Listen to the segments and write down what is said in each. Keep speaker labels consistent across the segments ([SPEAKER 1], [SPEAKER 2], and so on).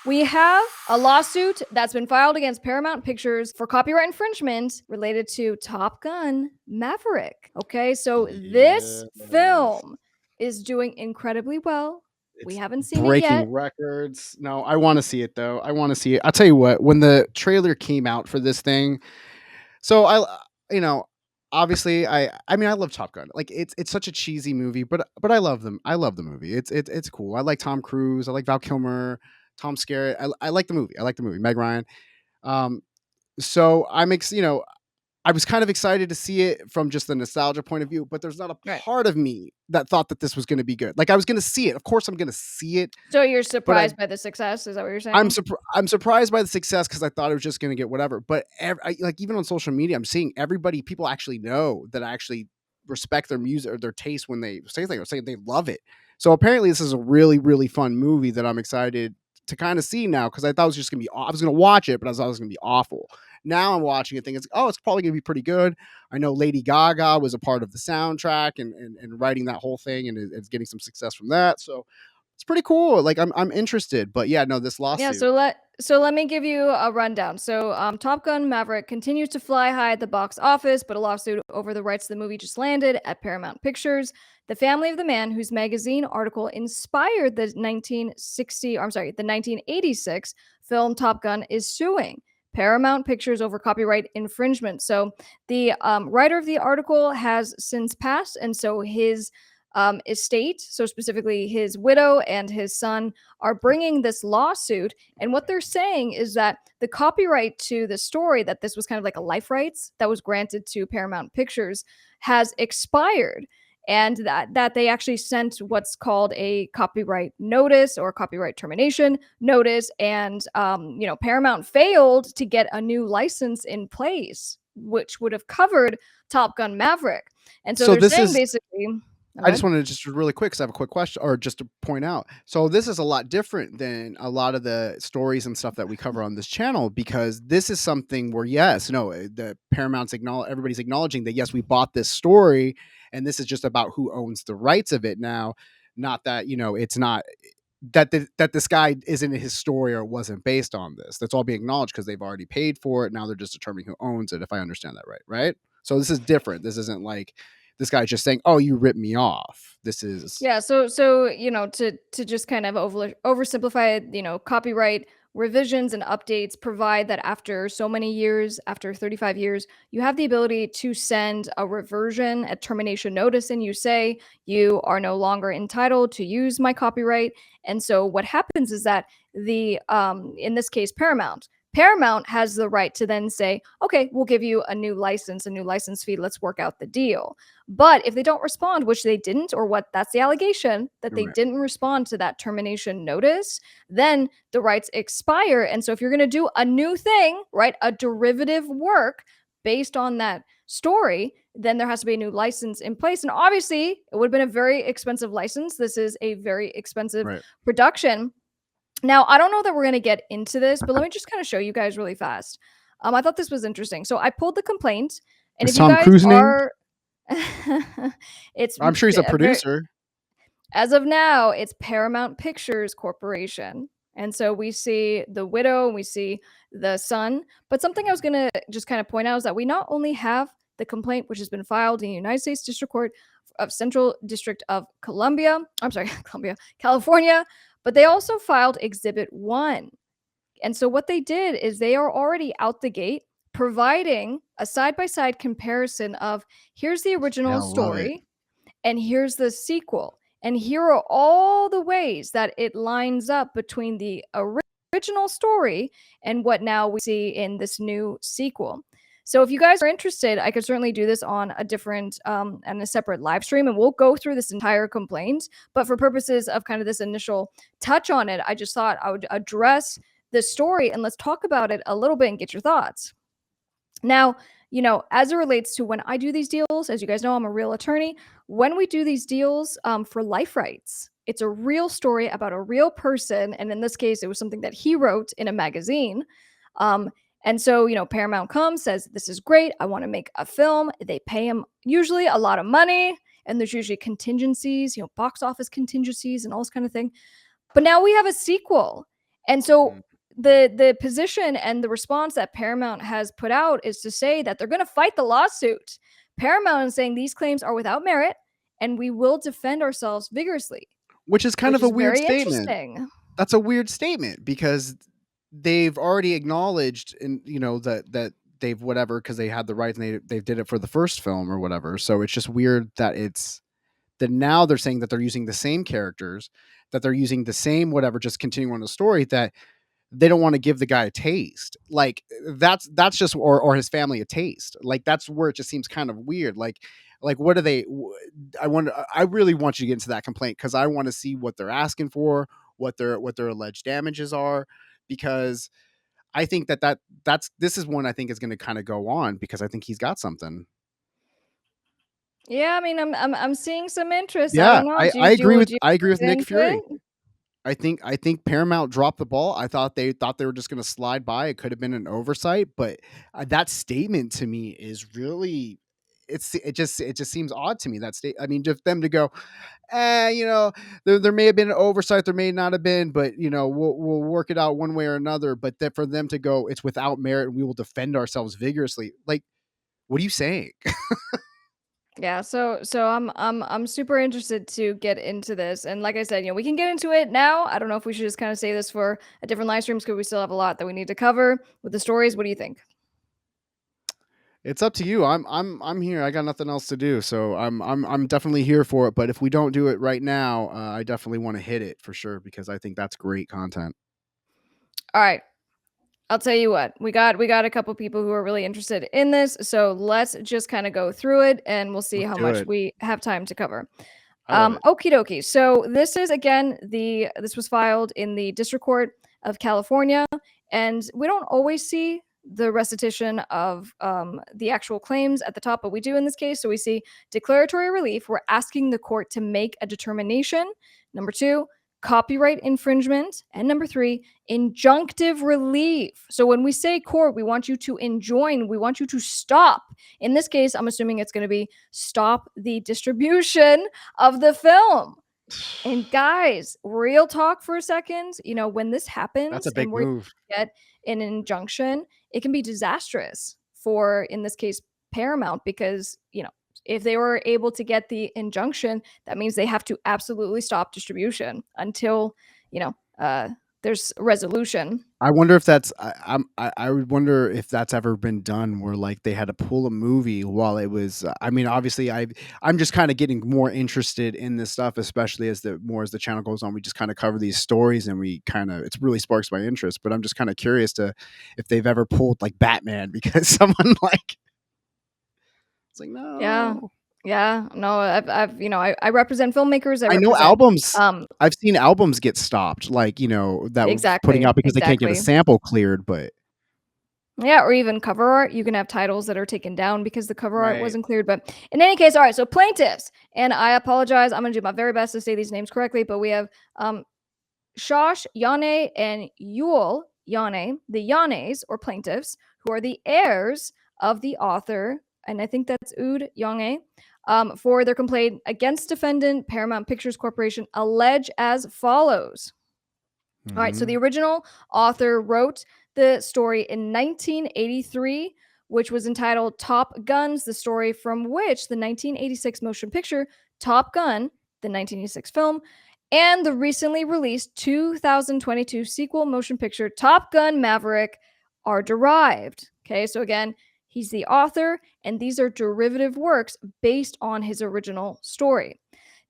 [SPEAKER 1] We have a lawsuit that's been filed against Paramount Pictures for copyright infringement related to Top Gun Maverick. Okay, so this
[SPEAKER 2] Yes.
[SPEAKER 1] film is doing incredibly well. We
[SPEAKER 2] It's
[SPEAKER 1] haven't seen it
[SPEAKER 2] breaking
[SPEAKER 1] yet.
[SPEAKER 2] records. No, I want to see it though. I want to see it. I'll tell you what, when the trailer came out for this thing, so you know, obviously I mean I love Top Gun. Like it's such a cheesy movie, but I love them. I love the movie. It's cool. I like Tom Cruise. I like Val Kilmer, Tom Skerritt. I like the movie. I like the movie. Meg Ryan. Um, so I was kind of excited to see it from just the nostalgia point of view, but there's not a
[SPEAKER 1] Right.
[SPEAKER 2] part of me that thought that this was going to be good. Like I was going to see it. Of course, I'm going to see it,
[SPEAKER 1] So you're
[SPEAKER 2] but
[SPEAKER 1] surprised by the success? Is that what you're saying?
[SPEAKER 2] I'm surprised by the success because I thought it was just going to get whatever. But like even on social media, I'm seeing people actually know that I actually respect their music or their taste when they say things or say they love it. So apparently, this is a really really fun movie that I'm excited to kind of see now because I thought it was just going to be. I was going to watch it, but I thought it was going to be awful. Now I'm watching it, thinking, oh, it's probably going to be pretty good. I know Lady Gaga was a part of the soundtrack and writing that whole thing and is getting some success from that. So it's pretty cool. Like I'm interested, but yeah, no, this
[SPEAKER 1] Yeah,
[SPEAKER 2] lawsuit.
[SPEAKER 1] so let me give you a rundown. So, Top Gun Maverick continues to fly high at the box office, but a lawsuit over the rights to the movie just landed at Paramount Pictures. The family of the man whose magazine article inspired the 1986 film Top Gun is suing Paramount Pictures over copyright infringement. So, the writer of the article has since passed, and so his estate, so specifically his widow and his son, are bringing this lawsuit. And what they're saying is that the copyright to the story, that this was kind of like a life rights that was granted to Paramount Pictures, has expired. And that they actually sent what's called a copyright notice or copyright termination notice, and Paramount failed to get a new license in place, which would have covered Top Gun Maverick. And so
[SPEAKER 2] So
[SPEAKER 1] they're
[SPEAKER 2] this
[SPEAKER 1] saying
[SPEAKER 2] is
[SPEAKER 1] basically,
[SPEAKER 2] I just
[SPEAKER 1] okay.
[SPEAKER 2] wanted to just really quick because I have a quick question or just to point out. So this is a lot different than a lot of the stories and stuff that we cover on this channel because this is something where the Paramount's everybody's acknowledging that yes, we bought this story and this is just about who owns the rights of it now, not that, it's not that this guy isn't his story or wasn't based on this. That's all being acknowledged because they've already paid for it. Now they're just determining who owns it, if I understand that right. Right. So this is different. This isn't like this guy's just saying, "Oh, you ripped me off." This is
[SPEAKER 1] Yeah, so to just kind of oversimplify it, copyright revisions and updates provide that after so many years, after 35 years, you have the ability to send a reversion, a termination notice, and you say you are no longer entitled to use my copyright. And so what happens is that the in this case Paramount has the right to then say, okay, we'll give you a new license fee. Let's work out the deal. But if they don't respond, which they didn't, or what that's the allegation that they
[SPEAKER 2] right.
[SPEAKER 1] didn't respond to that termination notice, then the rights expire. And so if you're going to do a new thing, right, a derivative work based on that story, then there has to be a new license in place. And obviously, it would have been a very expensive license. This is a very expensive
[SPEAKER 2] Right.
[SPEAKER 1] production. Now, I don't know that we're going to get into this, but let me just kind of show you guys really fast. I thought this was interesting. So I pulled the complaint, and
[SPEAKER 2] Is
[SPEAKER 1] if you
[SPEAKER 2] Tom
[SPEAKER 1] guys
[SPEAKER 2] Cruise named?
[SPEAKER 1] are it's
[SPEAKER 2] I'm sure he's a
[SPEAKER 1] very,
[SPEAKER 2] producer.
[SPEAKER 1] as of now, it's Paramount Pictures Corporation. And so we see the widow and we see the son. But something I was going to just kind of point out is that we not only have the complaint, which has been filed in the United States District Court of Central District of Columbia, I'm sorry, Columbia, California, but they also filed Exhibit 1. And so what they did is they are already out the gate providing a side by side comparison of here's the
[SPEAKER 2] Yeah,
[SPEAKER 1] original
[SPEAKER 2] I love it.
[SPEAKER 1] story and here's the sequel. And here are all the ways that it lines up between the original story and what now we see in this new sequel. So if you guys are interested, I could certainly do this on a different and a separate live stream, and we'll go through this entire complaint. But for purposes of kind of this initial touch on it, I just thought I would address the story and let's talk about it a little bit and get your thoughts. Now, as it relates to when I do these deals, as you guys know, I'm a real attorney. When we do these deals for life rights, it's a real story about a real person. And in this case, it was something that he wrote in a magazine. And so, Paramount comes, says, this is great. I want to make a film. They pay him usually a lot of money. And there's usually contingencies, box office contingencies and all this kind of thing. But now we have a sequel. And so the position and the response that Paramount has put out is to say that they're going to fight the lawsuit. Paramount is saying these claims are without merit and we will defend ourselves vigorously,
[SPEAKER 2] which is kind
[SPEAKER 1] which
[SPEAKER 2] of a
[SPEAKER 1] is
[SPEAKER 2] weird
[SPEAKER 1] very
[SPEAKER 2] statement.
[SPEAKER 1] interesting.
[SPEAKER 2] That's a weird statement because they've already acknowledged that they've whatever, because they had the rights and they did it for the first film or whatever. So it's just weird that now they're saying that they're using the same characters, that they're using the same whatever, just continuing on the story, that they don't want to give the guy a taste. Like that's just, or his family a taste. Like that's where it just seems kind of weird. Like what do they? I wonder. I really want you to get into that complaint because I want to see what they're asking for, what their alleged damages are, because I think this is one I think is going to kind of go on because I think he's got something.
[SPEAKER 1] Yeah, I mean, I'm seeing some interest. I
[SPEAKER 2] Yeah,
[SPEAKER 1] don't know.
[SPEAKER 2] I agree with
[SPEAKER 1] Do you get
[SPEAKER 2] Nick
[SPEAKER 1] into
[SPEAKER 2] Fury.
[SPEAKER 1] it?
[SPEAKER 2] I think Paramount dropped the ball. I thought they were just going to slide by. It could have been an oversight, but that statement to me is really, it just seems odd to me. I mean, just them to go, there may have been an oversight, there may not have been, but we'll work it out one way or another. But that for them to go, it's without merit, and we will defend ourselves vigorously. Like, what are you saying?
[SPEAKER 1] Yeah, so I'm super interested to get into this. And like I said, we can get into it now. I don't know if we should just kind of say this for a different live streams because we still have a lot that we need to cover with the stories. What do you think?
[SPEAKER 2] It's up to you. I'm here. I got nothing else to do, so I'm definitely here for it. But if we don't do it right now, I definitely want to hit it for sure because I think that's great content.
[SPEAKER 1] All right. I'll tell you what. We got a couple people who are really interested in this, so let's just kind of go through it and we'll see
[SPEAKER 2] Let's
[SPEAKER 1] how
[SPEAKER 2] do
[SPEAKER 1] much
[SPEAKER 2] it.
[SPEAKER 1] we have time to cover.
[SPEAKER 2] I love it.
[SPEAKER 1] Okie dokie. So this is again this was filed in the District Court of California, and we don't always see the recitation of the actual claims at the top, but we do in this case. So we see declaratory relief. We're asking the court to make a determination. Number 2, copyright infringement, and number 3, injunctive relief. So when we say court, we want you to enjoin, we want you to stop. In this case, I'm assuming it's going to be stop the distribution of the film. And guys, real talk for a second, when this
[SPEAKER 2] That's
[SPEAKER 1] happens
[SPEAKER 2] a big
[SPEAKER 1] and we
[SPEAKER 2] move.
[SPEAKER 1] get an injunction, it can be disastrous for, in this case, Paramount, because, if they were able to get the injunction, that means they have to absolutely stop distribution until, there's resolution.
[SPEAKER 2] I wonder if that's I would wonder if that's ever been done where like they had to pull a movie while it was I mean obviously I'm just kind of getting more interested in this stuff, especially as the channel goes on. We just kind of cover these stories and it really sparks my interest, but I'm just kind of curious to if they've ever pulled like Batman because someone like it's like
[SPEAKER 1] Yeah.
[SPEAKER 2] no.
[SPEAKER 1] Yeah. No, I represent filmmakers. I
[SPEAKER 2] I know
[SPEAKER 1] represent
[SPEAKER 2] albums I've seen albums get stopped like, that were putting out because they can't get a
[SPEAKER 1] exactly.
[SPEAKER 2] sample cleared, but
[SPEAKER 1] Yeah, or even cover art. You can have titles that are taken down because the cover art
[SPEAKER 2] right.
[SPEAKER 1] wasn't cleared. But in any case, all right, so plaintiffs, and I apologize. I'm going to do my very best to say these names correctly, but we have Shosh, Yuval, and Yuval Yonay, the Yonays, or plaintiffs, who are the heirs of the author, and I think that's Ehud Yonay, for their complaint against defendant Paramount Pictures Corporation, allege as follows. All right, so the original author wrote the story in 1983, which was entitled Top Guns, the story from which the 1986 motion picture Top Gun, the 1986 film, and the recently released 2022 sequel motion picture Top Gun Maverick are derived. Okay, so again, he's the author, and these are derivative works based on his original story.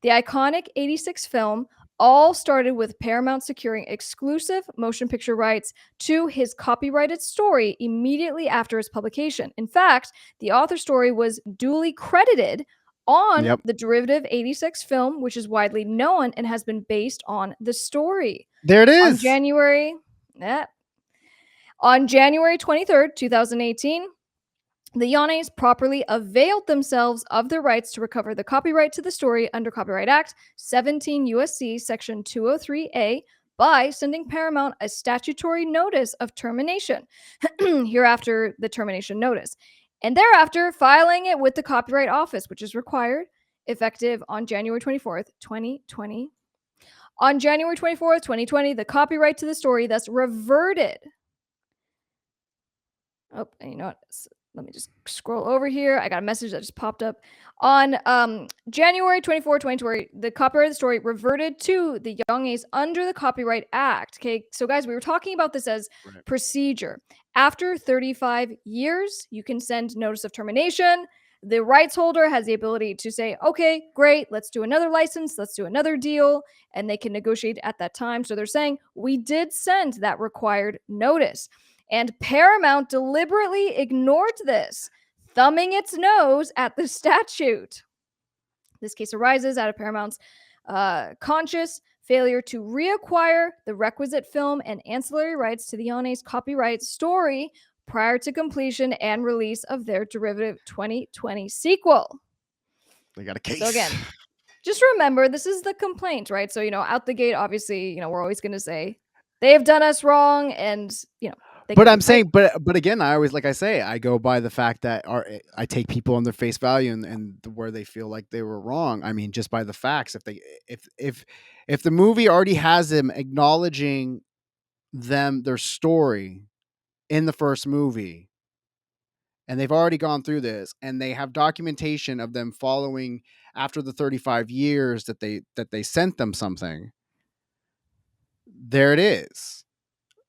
[SPEAKER 1] The iconic 86 film all started with Paramount securing exclusive motion picture rights to his copyrighted story immediately after its publication. In fact, the author story was duly credited on
[SPEAKER 2] Yep.
[SPEAKER 1] the derivative 86 film, which is widely known and has been based on the story.
[SPEAKER 2] There it
[SPEAKER 1] On
[SPEAKER 2] is.
[SPEAKER 1] January 23rd, 2018, the Yonays properly availed themselves of their rights to recover the copyright to the story under Copyright Act 17 U.S.C. Section 203A by sending Paramount a statutory notice of termination, hereafter the termination notice, and thereafter filing it with the Copyright Office, which is required, effective on January 24th, 2020. On January 24th, 2020, the copyright to the story thus reverted. Oh, and you know what? Let me just scroll over here. I got a message that just popped up. On January 24, 2020, the copyright of the story reverted to the Yonays under the Copyright Act. Okay, so guys, we were talking about this as
[SPEAKER 2] Right.
[SPEAKER 1] procedure. After 35 years, you can send notice of termination. The rights holder has the ability to say, okay, great, let's do another license, let's do another deal, and they can negotiate at that time. So they're saying, we did send that required notice. And Paramount deliberately ignored this, thumbing its nose at the statute. This case arises out of Paramount's conscious failure to reacquire the requisite film and ancillary rights to the Yonay's copyright story prior to completion and release of their derivative 2020 sequel.
[SPEAKER 2] They got a case.
[SPEAKER 1] So again, just remember, this is the complaint, right? So, out the gate, obviously, we're always going to say they have done us wrong, and,
[SPEAKER 2] but I'm saying, but again, I always, like I say, I go by the fact that I take people on their face value and where they feel like they were wrong. I mean, just by the facts. If the movie already has them acknowledging their story in the first movie, and they've already gone through this, and they have documentation of them following after the 35 years that they sent them something, there it is.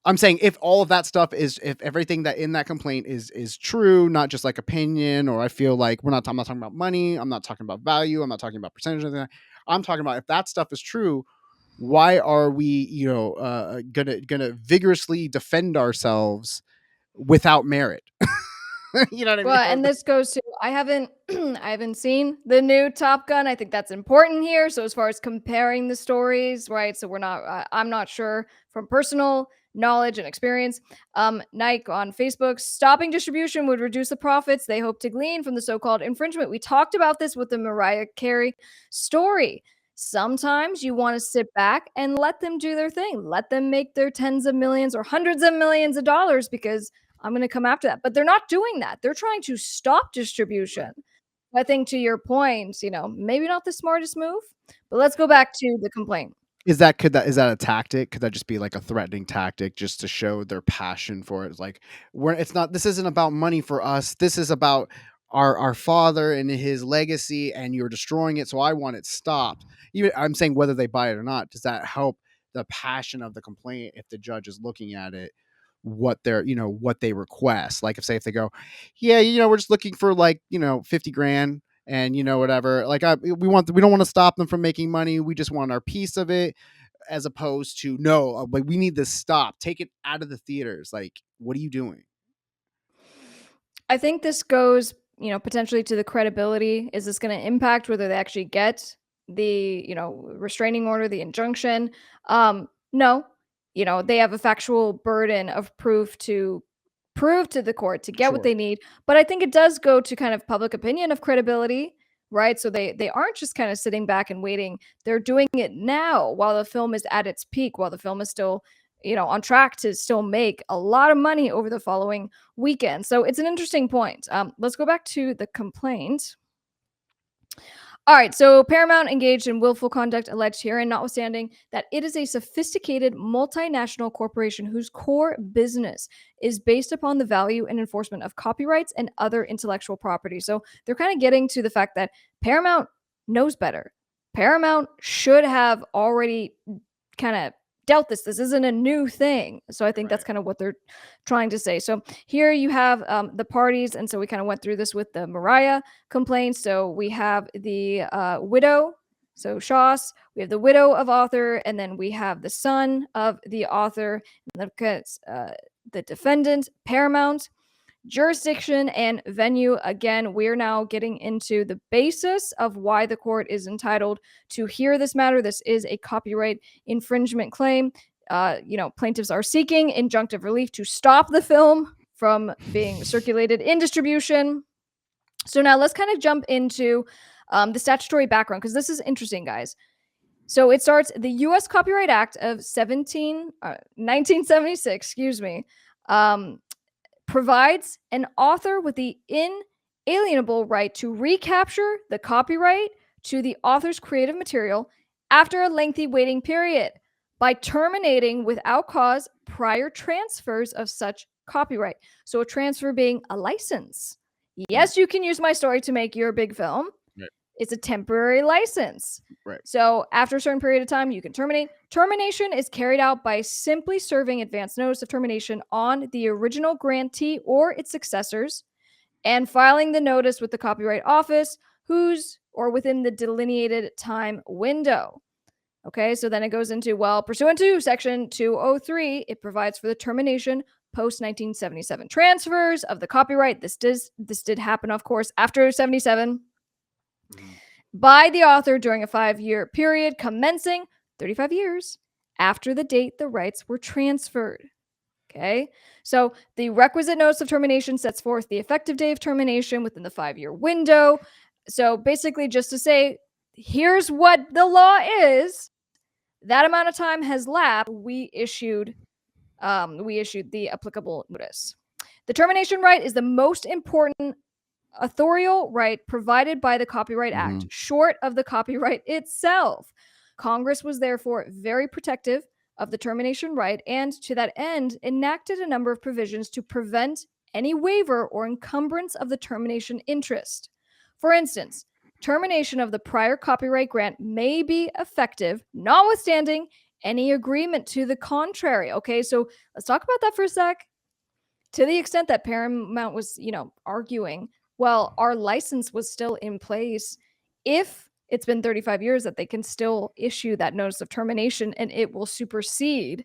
[SPEAKER 2] I'm saying if all of that stuff if everything that in that complaint is true, not just like opinion, or I feel like I'm not talking about money, I'm not talking about value, I'm not talking about percentage or anything. I'm talking about if that stuff is true, why are we, gonna vigorously defend ourselves without merit? You know what I mean?
[SPEAKER 1] Well, and this goes to I haven't seen the new Top Gun. I think that's important here. So as far as comparing the stories, right? So I'm not sure from personal knowledge and experience. Nike on Facebook, stopping distribution would reduce the profits they hope to glean from the so-called infringement. We talked about this with the Mariah Carey story. Sometimes you want to sit back and let them do their thing. Let them make their tens of millions or hundreds of millions of dollars, because I'm going to come after that. But they're not doing that. They're trying to stop distribution. Right. I think to your point, maybe not the smartest move, but let's go back to the complaint.
[SPEAKER 2] Is that a tactic? Could that just be like a threatening tactic just to show their passion for it? It's like, this isn't about money for us. This is about our father and his legacy, and you're destroying it. So I want it stopped. Even I'm saying whether they buy it or not, does that help the passion of the complaint if the judge is looking at it? What they request, like if they go, yeah, we're just looking for like 50 grand and whatever, like we don't want to stop them from making money, we just want our piece of it, as opposed to no, like we need this stop, take it out of the theaters. Like, what are you doing?
[SPEAKER 1] I think this goes, potentially to the credibility. Is this going to impact whether they actually get the, restraining order, the injunction? No, they have a factual burden of proof to prove to the court to get what they need. But I think it does go to kind of public opinion of credibility, right? So they aren't just kind of sitting back and waiting. They're doing it now while the film is at its peak, while the film is still, on track to still make a lot of money over the following weekend. So it's an interesting point. Let's go back to the complaint. All right, so Paramount engaged in willful conduct alleged herein, notwithstanding that it is a sophisticated multinational corporation whose core business is based upon the value and enforcement of copyrights and other intellectual property. So they're kind of getting to the fact that Paramount knows better. Paramount should have already kind of dealt this. This isn't a new thing. So I think that's kind of what they're trying to say. So here you have the parties. And so we kind of went through this with the Mariah complaint. So we have the widow, so Shosh, we have the widow of author, and then we have the son of the author, and the defendant, Paramount. Jurisdiction and venue. Again, we're now getting into the basis of why the court is entitled to hear this matter. This is a copyright infringement claim. Plaintiffs are seeking injunctive relief to stop the film from being circulated in distribution. So now let's kind of jump into the statutory background, because this is interesting, guys. So it starts the U.S. Copyright Act of 1976, excuse me, provides an author with the inalienable right to recapture the copyright to the author's creative material after a lengthy waiting period by terminating without cause prior transfers of such copyright. So a transfer being a license. Yes, you can use my story to make your big film.
[SPEAKER 2] Right.
[SPEAKER 1] It's a temporary license.
[SPEAKER 2] Right.
[SPEAKER 1] So after a certain period of time, you can terminate. Termination is carried out by simply serving advance notice of termination on the original grantee or its successors and filing the notice with the Copyright Office, whose or within the delineated time window. Okay, so then it goes into, well, pursuant to Section 203, it provides for the termination post 1977 transfers of the copyright. This did happen, of course, after 77 by the author during a 5-year period commencing 35 years after the date the rights were transferred. Okay, so the requisite notice of termination sets forth the effective day of termination within the 5-year window. So basically, just to say, here's what the law is. That amount of time has lapsed. We issued the applicable notice. The termination right is the most important authorial right provided by the Copyright Act, short of the copyright itself. Congress was therefore very protective of the termination right, and to that end, enacted a number of provisions to prevent any waiver or encumbrance of the termination interest. For instance, termination of the prior copyright grant may be effective, notwithstanding any agreement to the contrary. Okay, so let's talk about that for a sec. To the extent that Paramount was, arguing, well, our license was still in place. If it's been 35 years, that they can still issue that notice of termination and it will supersede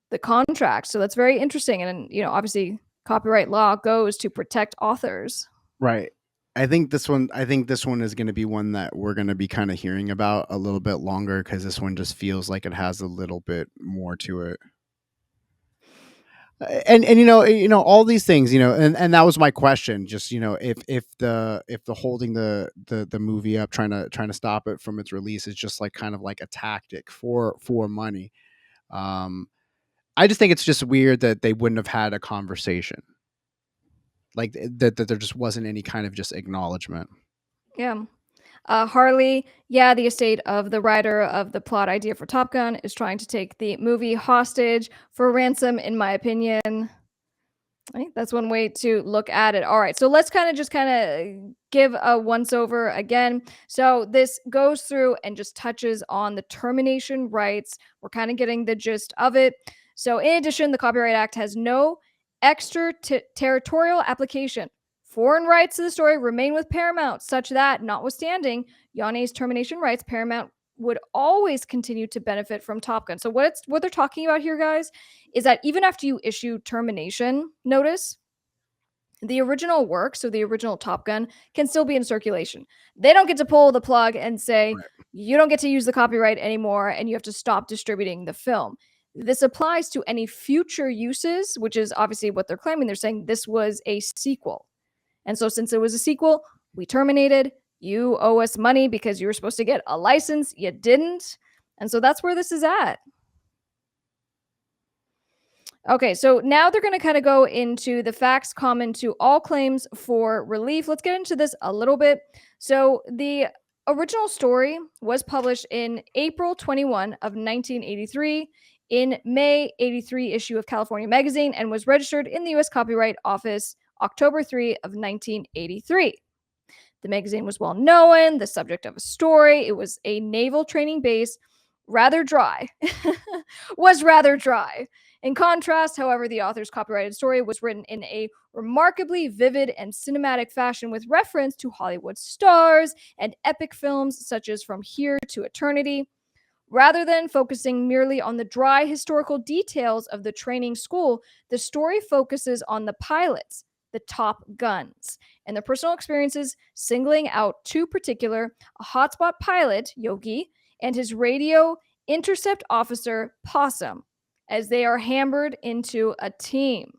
[SPEAKER 1] the contract. So that's very interesting. And, obviously copyright law goes to protect authors.
[SPEAKER 2] Right. I think this one is going to be one that we're going to be kind of hearing about a little bit longer, because this one just feels like it has a little bit more to it. And all these things, and that was my question, just if the holding the movie up, trying to stop it from its release, is just like kind of like a tactic for money. I just think it's just weird that they wouldn't have had a conversation, like that there just wasn't any kind of just acknowledgement.
[SPEAKER 1] Yeah. Harley, the estate of the writer of the plot idea for Top Gun, is trying to take the movie hostage for ransom, in my opinion. I think that's one way to look at it. All right, so let's kind of give a once over again. So this goes through and just touches on the termination rights. We're kind of getting the gist of it. So in addition, the Copyright Act has no extraterritorial application. Foreign rights to the story remain with Paramount, such that, notwithstanding Yonay's termination rights, Paramount would always continue to benefit from Top Gun. So what they're talking about here, guys, is that even after you issue termination notice, the original work, so the original Top Gun, can still be in circulation. They don't get to pull the plug and say, you don't get to use the copyright anymore and you have to stop distributing the film. This applies to any future uses, which is obviously what they're claiming. They're saying this was a sequel. And so since it was a sequel, we terminated. You owe us money because you were supposed to get a license. You didn't. And so that's where this is at. Okay, so now they're going to kind of go into the facts common to all claims for relief. Let's get into this a little bit. So the original story was published in April 21 of 1983 in May 83 issue of California Magazine and was registered in the U.S. Copyright Office October 3 of 1983. The magazine was well known, the subject of a story. It was a naval training base, rather dry. Was rather dry. In contrast, however, the author's copyrighted story was written in a remarkably vivid and cinematic fashion with reference to Hollywood stars and epic films such as From Here to Eternity. Rather than focusing merely on the dry historical details of the training school, the story focuses on the pilots, the top guns, and their personal experiences, singling out two particular, a hotspot pilot, Yogi, and his radio intercept officer, Possum, as they are hammered into a team.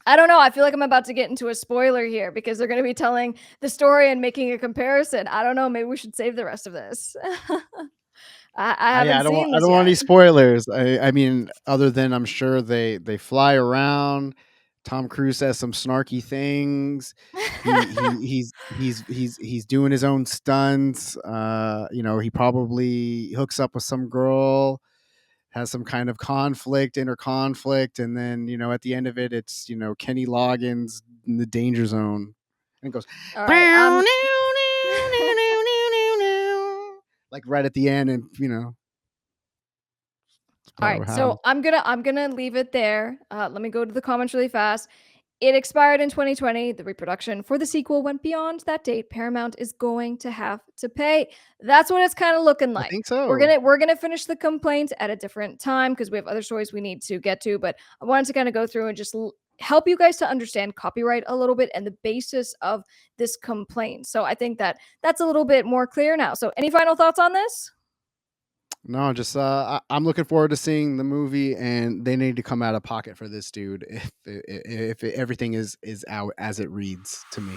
[SPEAKER 1] I don't know. I feel like I'm about to get into a spoiler here because they're going to be telling the story and making a comparison. I don't know. Maybe we should save the rest of this. I haven't seen this
[SPEAKER 2] I don't
[SPEAKER 1] yet.
[SPEAKER 2] want any spoilers. I mean, other than I'm sure they fly around, Tom Cruise says some snarky things. He's doing his own stunts. He probably hooks up with some girl, has some kind of inner conflict, and then at the end of it, it's Kenny Loggins in the danger zone, and it goes
[SPEAKER 1] All right.
[SPEAKER 2] like right at the end, and
[SPEAKER 1] All right, so I'm gonna leave it there. Let me go to the comments really fast. It expired in 2020. The reproduction for the sequel went beyond that date. Paramount is going to have to pay. That's what it's kind of looking
[SPEAKER 2] I
[SPEAKER 1] like.
[SPEAKER 2] think so.
[SPEAKER 1] We're gonna finish the complaint at a different time because we have other stories we need to get to. But I wanted to kind of go through and just help you guys to understand copyright a little bit and the basis of this complaint. So I think that that's a little bit more clear now. So any final thoughts on this?
[SPEAKER 2] No, just I'm looking forward to seeing the movie, and they need to come out of pocket for this dude if everything is out as it reads to me.